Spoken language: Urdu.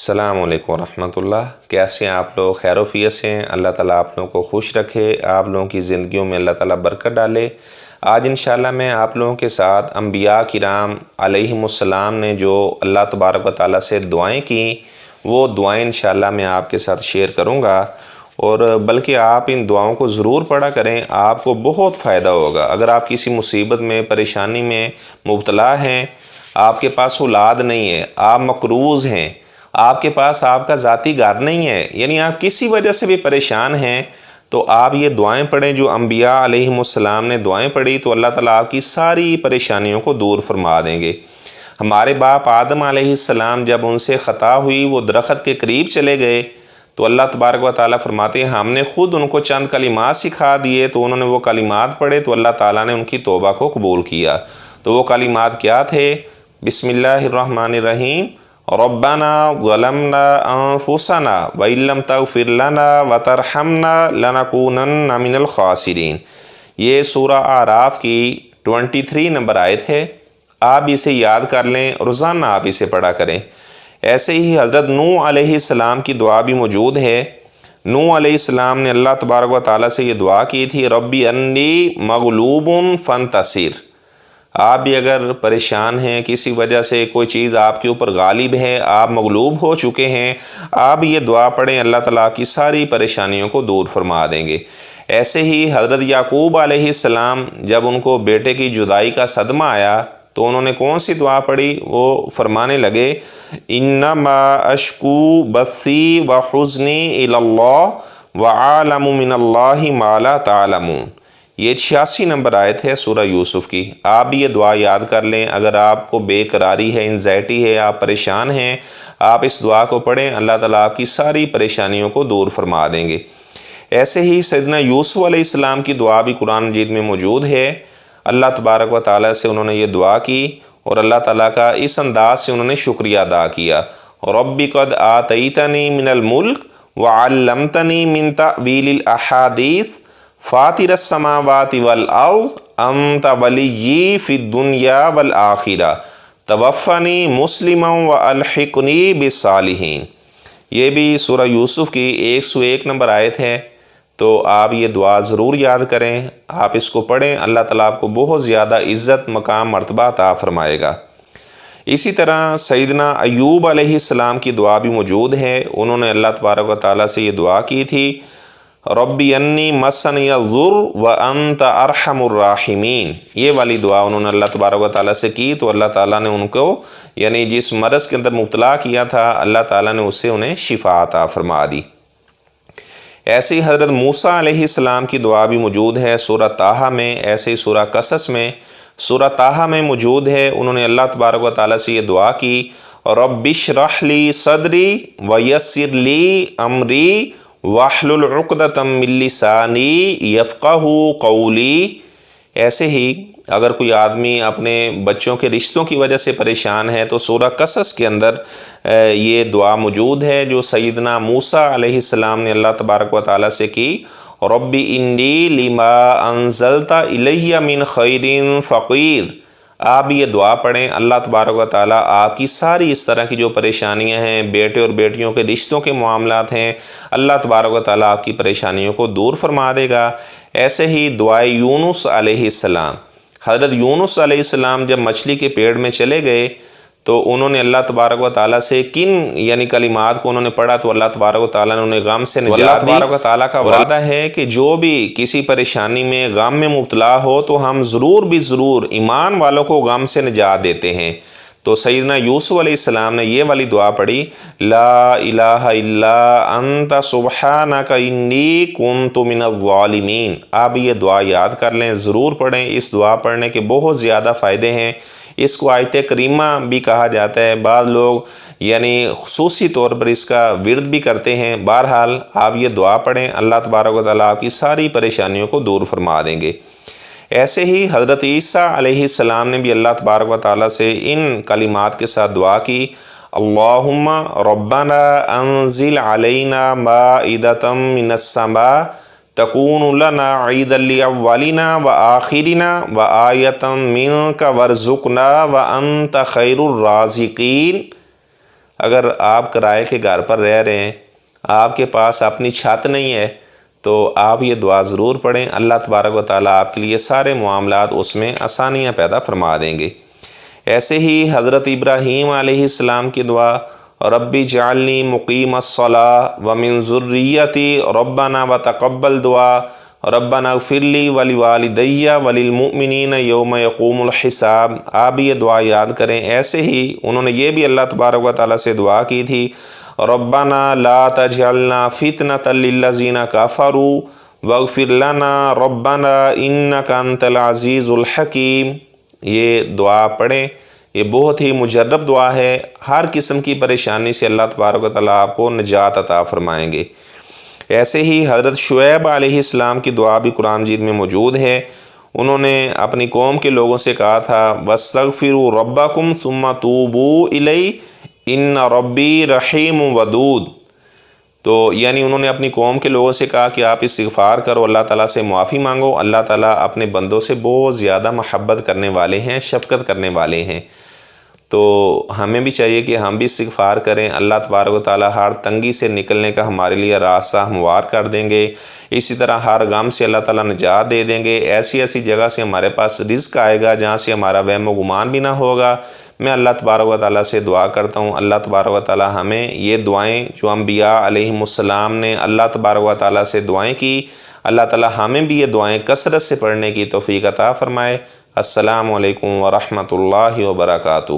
السلام علیکم ورحمۃ اللہ۔ کیسے ہیں آپ لوگ؟ خیر و عافیت سے ہیں؟ اللہ تعالیٰ آپ لوگوں کو خوش رکھے، آپ لوگوں کی زندگیوں میں اللہ تعالیٰ برکت ڈالے۔ آج انشاءاللہ میں آپ لوگوں کے ساتھ انبیاء کرام علیہم السلام نے جو اللہ تبارک و تعالیٰ سے دعائیں کیں، وہ دعائیں انشاءاللہ میں آپ کے ساتھ شیئر کروں گا، اور بلکہ آپ ان دعاؤں کو ضرور پڑھا کریں، آپ کو بہت فائدہ ہوگا۔ اگر آپ کسی مصیبت میں، پریشانی میں مبتلا ہیں، آپ کے پاس اولاد نہیں ہے، آپ مقروض ہیں، آپ کے پاس آپ کا ذاتی گھر نہیں ہے، یعنی آپ کسی وجہ سے بھی پریشان ہیں، تو آپ یہ دعائیں پڑھیں جو انبیاء علیہم السلام نے دعائیں پڑھی، تو اللہ تعالیٰ آپ کی ساری پریشانیوں کو دور فرما دیں گے۔ ہمارے باپ آدم علیہ السلام جب ان سے خطا ہوئی، وہ درخت کے قریب چلے گئے، تو اللہ تبارک و تعالیٰ فرماتے ہیں ہم نے خود ان کو چند کلمات سکھا دیے، تو انہوں نے وہ کلمات پڑھے تو اللہ تعالیٰ نے ان کی توبہ کو قبول کیا۔ تو وہ کلمات کیا تھے؟ بسم اللہ الرحمن الرحیم، ربنا ظلمنا انفسنا وان لم تغفر لنا وترحمنا لنکونن من الخاسرین۔ یہ سورہ اعراف کی 23 نمبر آیت ہے۔ آپ اسے یاد کر لیں، روزانہ آپ اسے پڑھا کریں۔ ایسے ہی حضرت نوح علیہ السلام کی دعا بھی موجود ہے۔ نوح علیہ السلام نے اللہ تبارک و تعالیٰ سے یہ دعا کی تھی، ربی انی مغلوب فانتصر۔ آپ بھی اگر پریشان ہیں، کسی وجہ سے کوئی چیز آپ کے اوپر غالب ہے، آپ مغلوب ہو چکے ہیں، آپ یہ دعا پڑھیں، اللہ تعالیٰ کی ساری پریشانیوں کو دور فرما دیں گے۔ ایسے ہی حضرت یعقوب علیہ السلام جب ان کو بیٹے کی جدائی کا صدمہ آیا، تو انہوں نے کون سی دعا پڑھی؟ وہ فرمانے لگے، انما اشکو بثی وحزنی الی اللہ وعالم من اللہ ما لا تعلمون۔ یہ 86 نمبر آیت ہے سورہ یوسف کی۔ آپ بھی یہ دعا یاد کر لیں۔ اگر آپ کو بے قراری ہے، انزائٹی ہے، آپ پریشان ہیں، آپ اس دعا کو پڑھیں، اللہ تعالیٰ آپ کی ساری پریشانیوں کو دور فرما دیں گے۔ ایسے ہی سیدنا یوسف علیہ السلام کی دعا بھی قرآن مجید میں موجود ہے۔ اللہ تبارک و تعالیٰ سے انہوں نے یہ دعا کی، اور اللہ تعالیٰ کا اس انداز سے انہوں نے شکریہ ادا کیا، ربی قد آتیتنی من الملک وعلمتنی من تأویل الاحادیث فاطر السماوات والارض انت ولی فی الدنیا والآخرہ توفنی مسلما والحقنی بالصالحین۔ یہ بھی سورہ یوسف کی 101 نمبر آیت ہے۔ تو آپ یہ دعا ضرور یاد کریں، آپ اس کو پڑھیں، اللہ تعالیٰ آپ کو بہت زیادہ عزت، مقام، مرتبہ عطا فرمائے گا۔ اسی طرح سیدنا ایوب علیہ السلام کی دعا بھی موجود ہے۔ انہوں نے اللہ تبارک و تعالیٰ سے یہ دعا کی تھی، ربی انی مسنی الضر وانت ارحم الراحمین۔ یہ والی دعا انہوں نے اللہ تبارک و تعالیٰ سے کی، تو اللہ تعالیٰ نے ان کو، یعنی جس مرض کے اندر مبتلا کیا تھا، اللہ تعالیٰ نے اس سے انہیں شفا عطا فرما دی۔ ایسے ہی حضرت موسیٰ علیہ السلام کی دعا بھی موجود ہے سورہ طٰہٰ میں، ایسے ہی سورہ قصص میں، سورہ طٰہٰ میں موجود ہے۔ انہوں نے اللہ تبارک و تعالیٰ سے یہ دعا کی، رب اشرح لی صدری ویسر لی امری واحلل عقدۃ من لسانی یفقہوا قولی۔ ایسے ہی اگر کوئی آدمی اپنے بچوں کے رشتوں کی وجہ سے پریشان ہے، تو سورہ قصص کے اندر یہ دعا موجود ہے جو سیدنا موسیٰ علیہ السلام نے اللہ تبارک و تعالیٰ سے کی، ربی انی لما انزلت الی من خیر فقیر۔ آپ یہ دعا پڑھیں، اللہ تبارک و تعالیٰ آپ کی ساری اس طرح کی جو پریشانیاں ہیں، بیٹے اور بیٹیوں کے رشتوں کے معاملات ہیں، اللہ تبارک و تعالیٰ آپ کی پریشانیوں کو دور فرما دے گا۔ ایسے ہی دعائے یونس علیہ السلام، حضرت یونس علیہ السلام جب مچھلی کے پیڑ میں چلے گئے، تو انہوں نے اللہ تبارک و تعالیٰ سے کن یعنی کلمات کو انہوں نے پڑھا، تو اللہ تبارک و تعالیٰ نے انہیں غم سے نجات دی۔ اللہ تبارک و تعالیٰ کا وعدہ ہے کہ جو بھی کسی پریشانی میں، غم میں مبتلا ہو، تو ہم ضرور بھی ضرور ایمان والوں کو غم سے نجات دیتے ہیں۔ تو سیدنا یوسف علیہ السلام نے یہ والی دعا پڑھی، لا الہ الا انت سبحانک انی کنت من الظالمین۔ آپ یہ دعا یاد کر لیں، ضرور پڑھیں۔ اس دعا پڑھنے کے بہت زیادہ فائدے ہیں۔ اس کو آیت کریمہ بھی کہا جاتا ہے، بعض لوگ یعنی خصوصی طور پر اس کا ورد بھی کرتے ہیں۔ بہرحال آپ یہ دعا پڑھیں، اللہ تبارک و تعالیٰ آپ کی ساری پریشانیوں کو دور فرما دیں گے۔ ایسے ہی حضرت عیسیٰ علیہ السلام نے بھی اللہ تبارک و تعالیٰ سے ان کلمات کے ساتھ دعا کی، اللہم ربنا انزل علینا مائدۃ من السماء تکون لنا عیدا لاولنا وآخرنا وآیۃ منک وارزقنا وانت خیر الرازقین۔ اگر آپ کرائے کے گھر پر رہ رہے ہیں، آپ کے پاس اپنی چھت نہیں ہے، تو آپ یہ دعا ضرور پڑھیں، اللہ تبارک و تعالیٰ آپ کے لیے سارے معاملات اس میں آسانیاں پیدا فرما دیں گے۔ ایسے ہی حضرت ابراہیم علیہ السلام کی دعا، ربی جعلنی مقیم الصلاۃ ومن ذریتی ربنا وتقبل دعا ربنا اغفر لی ولوالدی وللمؤمنین یوم یقوم الحساب، آپ یہ دعا یاد کریں۔ ایسے ہی انہوں نے یہ بھی اللہ تبارک و تعالیٰ سے دعا کی تھی، ربنا لا تجعلنا فتنة للذین کفروا واغفر لنا ربنا انک انت العزیز الحکیم۔ یہ دعا پڑھیں، یہ بہت ہی مجرب دعا ہے، ہر قسم کی پریشانی سے اللہ تبارک و تعالیٰ آپ کو نجات عطا فرمائیں گے۔ ایسے ہی حضرت شعیب علیہ السلام کی دعا بھی قرآن مجید میں موجود ہے۔ انہوں نے اپنی قوم کے لوگوں سے کہا تھا وَاسْتَغْفِرُوا رَبَّكُمْ ثُمَّ تُوبُوا إِلَيْهِ إِنَّ رَبِّي رَحِيمٌ وَدُودٌ۔ تو یعنی انہوں نے اپنی قوم کے لوگوں سے کہا کہ آپ استغفار کرو، اللہ تعالیٰ سے معافی مانگو، اللہ تعالیٰ اپنے بندوں سے بہت زیادہ محبت کرنے والے ہیں، شفقت کرنے والے ہیں۔ تو ہمیں بھی چاہیے کہ ہم بھی استغفار کریں، اللہ تبارک و تعالیٰ ہر تنگی سے نکلنے کا ہمارے لیے راستہ ہموار کر دیں گے، اسی طرح ہر غم سے اللہ تعالیٰ نجات دے دیں گے، ایسی ایسی جگہ سے ہمارے پاس رزق آئے گا جہاں سے ہمارا وہم و گمان بھی نہ ہوگا۔ میں اللہ تبارک و تعالیٰ سے دعا کرتا ہوں، اللہ تبارک و تعالیٰ ہمیں یہ دعائیں جو انبیاء علیہم السلام نے اللہ تبارک و تعالیٰ سے دعائیں کی، اللہ تعالیٰ ہمیں بھی یہ دعائیں کثرت سے پڑھنے کی توفیق عطا فرمائے۔ السلام علیکم ورحمۃ اللہ وبرکاتہ۔